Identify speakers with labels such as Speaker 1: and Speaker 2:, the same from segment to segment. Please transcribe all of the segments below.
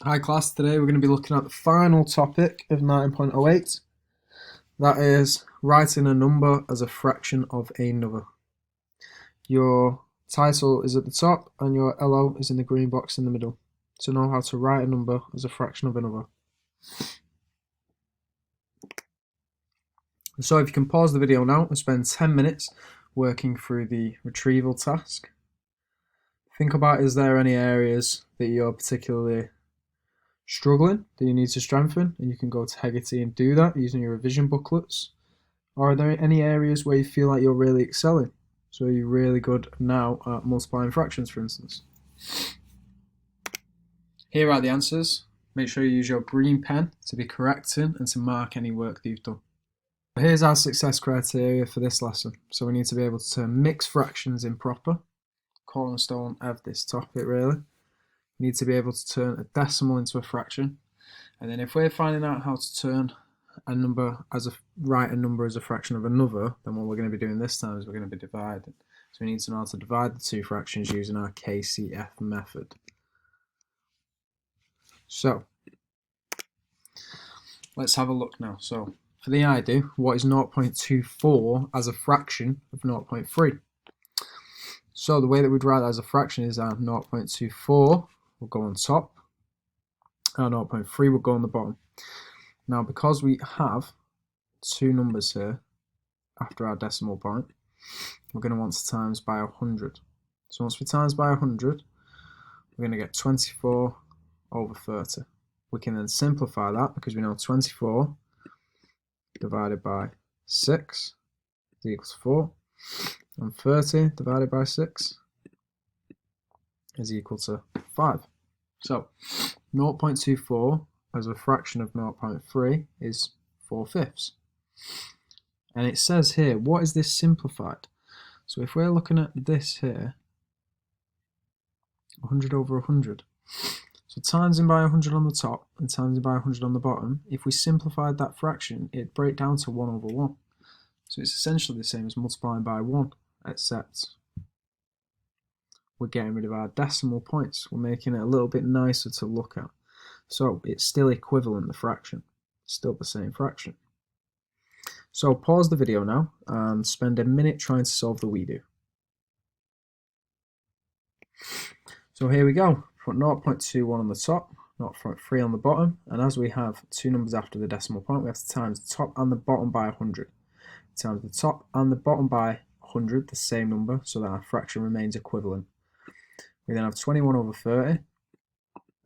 Speaker 1: Hi class, today we're going to be looking at the final topic of 9.08. That is writing a number as a fraction of another. Your title is at the top and your LO is in the green box in the middle. To know how to write a number as a fraction of another. So if you can pause the video now and spend 10 minutes working through the retrieval task. Think about, is there any areas that you're particularly struggling that you need to strengthen, and you can go to Hegarty and do that using your revision booklets. Or are there any areas where you feel like you're really excelling? So you're really good now at multiplying fractions, for instance. Here are the answers. Make sure you use your green pen to be correcting and to mark any work that you've done. Here's our success criteria for this lesson. So we need to be able to turn mixed fractions improper, cornerstone of this topic really. We need to be able to turn a decimal into a fraction. And then if we're finding out how to turn a number write a number as a fraction of another, then what we're going to be doing this time is we're going to be dividing. So we need to know how to divide the two fractions using our KCF method. So let's have a look now. So for the I do, what is 0.24 as a fraction of 0.3? So the way that we'd write that as a fraction is our 0.24 will go on top, and 0.3 will go on the bottom. Now, because we have two numbers here after our decimal point, we're going to want to times by 100. So once we times by 100, we're going to get 24 over 30. We can then simplify that because we know 24 divided by 6 is equal to 4, and 30 divided by 6 is equal to 5. So 0.24 as a fraction of 0.3 is 4/5. And it says here, what is this simplified? So if we're looking at this here, 100 over 100. So timesing by 100 on the top and timesing by 100 on the bottom, if we simplified that fraction, it'd break down to 1 over 1. So it's essentially the same as multiplying by 1, except we're getting rid of our decimal points. We're making it a little bit nicer to look at. So it's still equivalent, the fraction. It's still the same fraction. So pause the video now and spend a minute trying to solve the we do. So here we go. Put 0.21 on the top, 0.3 on the bottom, and as we have two numbers after the decimal point, we have to times the top and the bottom by 100. Times the top and the bottom by 100, the same number, so that our fraction remains equivalent. We then have 21 over 30,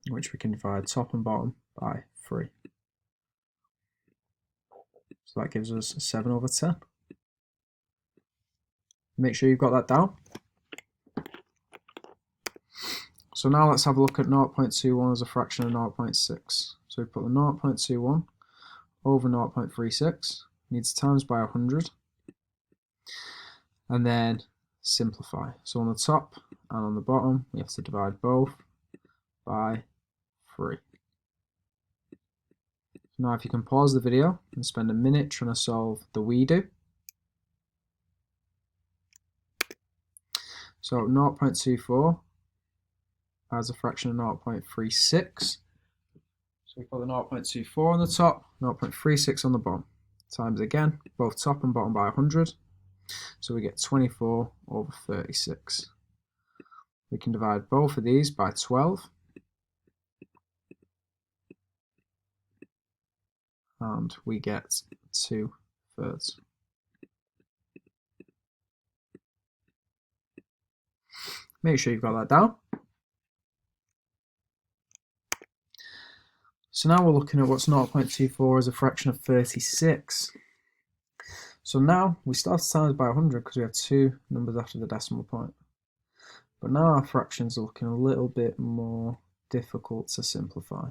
Speaker 1: which we can divide top and bottom by 3. So that gives us 7 over 10. Make sure you've got that down. So now let's have a look at 0.21 as a fraction of 0.6. So we put the 0.21 over 0.36, needs times by 100, and then simplify. So on the top and on the bottom, we have to divide both by 3. Now if you can pause the video and spend a minute trying to solve the we do. So 0.24 as a fraction of 0.36. So we put the 0.24 on the top, 0.36 on the bottom. Times again, both top and bottom by 100. So we get 24 over 36. We can divide both of these by 12. And we get 2/3. Make sure you've got that down. So now we're looking at what's 0.24 as a fraction of 36. So now we start to times by 100 because we have two numbers after the decimal point. But now our fractions are looking a little bit more difficult to simplify.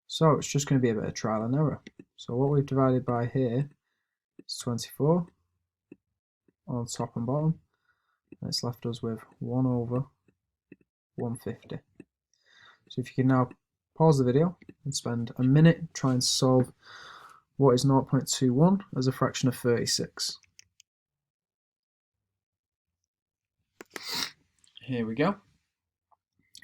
Speaker 1: So it's just going to be a bit of trial and error. So what we've divided by here is 24 on top and bottom, and it's left us with 1 over 150. So if you can now pause the video and spend a minute trying to solve what is 0.21 as a fraction of 36. Here we go.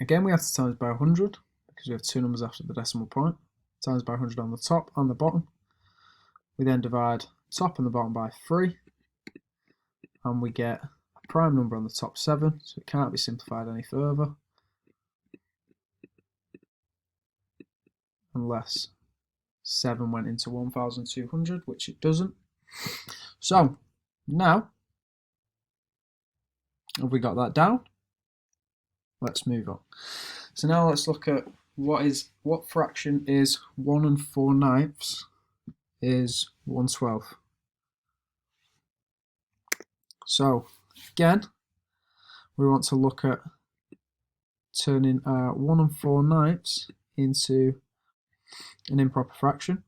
Speaker 1: Again, we have to times by 100 because we have two numbers after the decimal point, times by 100 on the top and the bottom. We then divide top and the bottom by 3, and we get a prime number on the top 7, so it can't be simplified any further unless 7 went into 1200, which it doesn't. So now, have we got that down? Let's move on. So now let's look at what fraction is 1 4/9 is 1/12. So again, we want to look at turning our 1 4/9 into an improper fraction.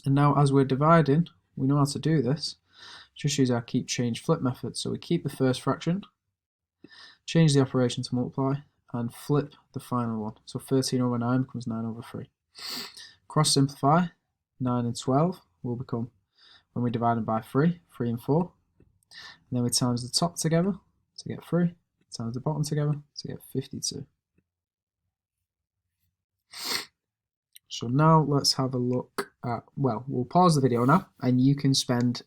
Speaker 1: And now as we're dividing, we know how to do this. Just use our keep, change, flip method. So we keep the first fraction, change the operation to multiply, and flip the final one. So 13/9 becomes 9/3. Cross simplify, 9 and 12 will become, when we divide them by 3, 3 and 4. And then we times the top together to get 3, times the bottom together to get 52. So now let's have a look at, well, we'll pause the video now and you can spend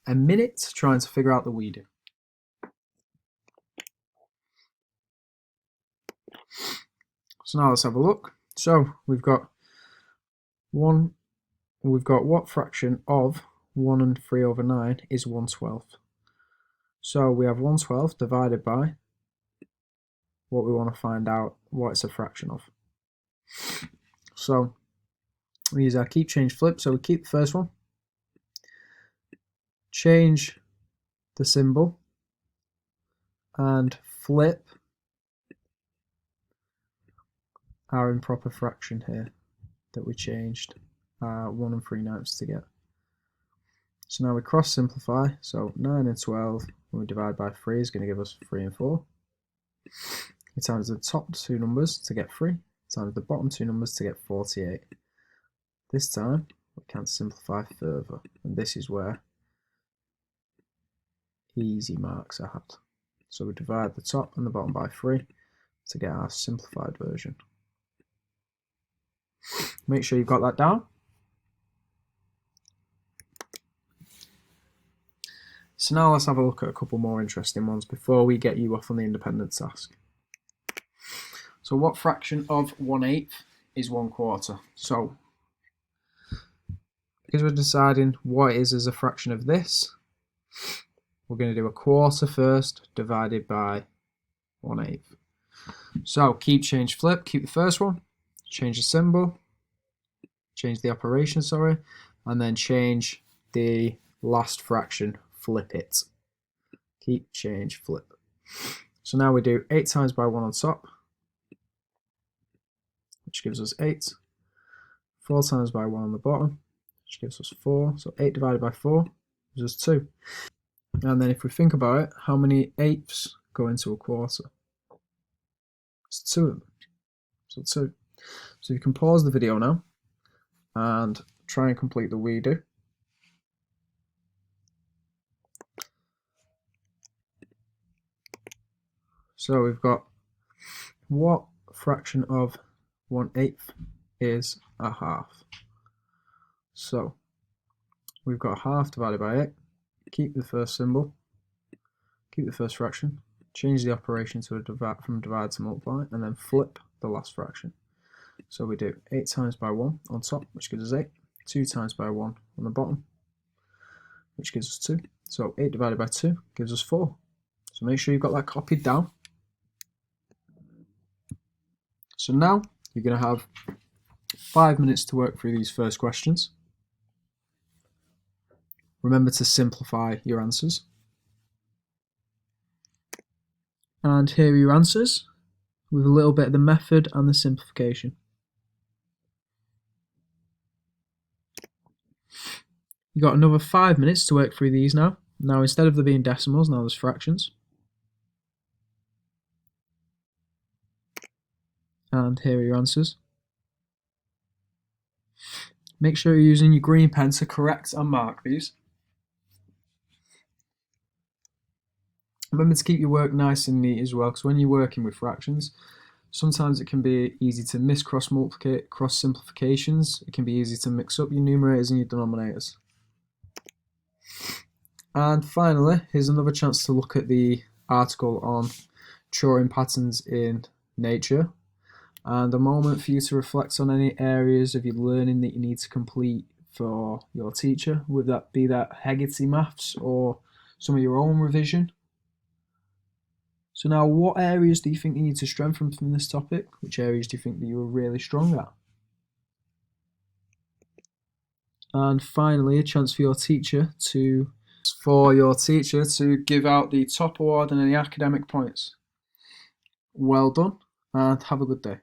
Speaker 1: a minute trying to figure out the weeding. So now let's have a look. So we've got what fraction of 1 3/9 is 1/12. So we have 1/12 divided by what we want to find out what it's a fraction of. So we use our keep, change, flip. So we keep the first one, change the symbol, and flip our improper fraction here that we changed 1 3/9 to get. So now we cross simplify, so 9 and 12 when we divide by 3 is going to give us 3 and 4. We times the top two numbers to get 3, times the bottom two numbers to get 48. This time we can simplify further, and this is where easy marks are had. So we divide the top and the bottom by 3 to get our simplified version. Make sure you've got that down. So now let's have a look at a couple more interesting ones before we get you off on the independent task. So what fraction of 1/8 is 1/4? So because we're deciding what it is as a fraction of this, we're going to do a quarter first divided by 1/8. So keep, change, flip, keep the first one, change the symbol, change the operation, sorry, and then change the last fraction, flip it. Keep, change, flip. So now we do 8 times by 1 on top, which gives us 8. 4 times by 1 on the bottom, which gives us 4. So 8 divided by 4 gives us 2. And then if we think about it, how many eighths go into a quarter? It's 2 of them. So 2. So you can pause the video now and try and complete the we do. So we've got what fraction of 1/8 is a half. So we've got a half divided by 8. Keep the first symbol, keep the first fraction, change the operation to a divide, from divide to multiply, and then flip the last fraction. So we do 8 times by 1 on top, which gives us 8, 2 times by 1 on the bottom, which gives us 2. So 8 divided by 2 gives us 4. So make sure you've got that copied down. So now you're going to have 5 minutes to work through these first questions. Remember to simplify your answers. And here are your answers with a little bit of the method and the simplification. You've got another 5 minutes to work through these now. Now instead of there being decimals, now there's fractions. And here are your answers. Make sure you're using your green pen to correct and mark these. Remember to keep your work nice and neat as well, because when you're working with fractions, Sometimes it can be easy to miss cross simplifications. It can be easy to mix up your numerators and your denominators. And finally, here's another chance to look at the article on drawing patterns in nature, and a moment for you to reflect on any areas of your learning that you need to complete for your teacher, would that be that Hegarty maths or some of your own revision. So now, what areas do you think you need to strengthen from this topic? Which areas do you think that you were really strong at? And finally, a chance for your teacher to give out the top award and any academic points. Well done, and have a good day.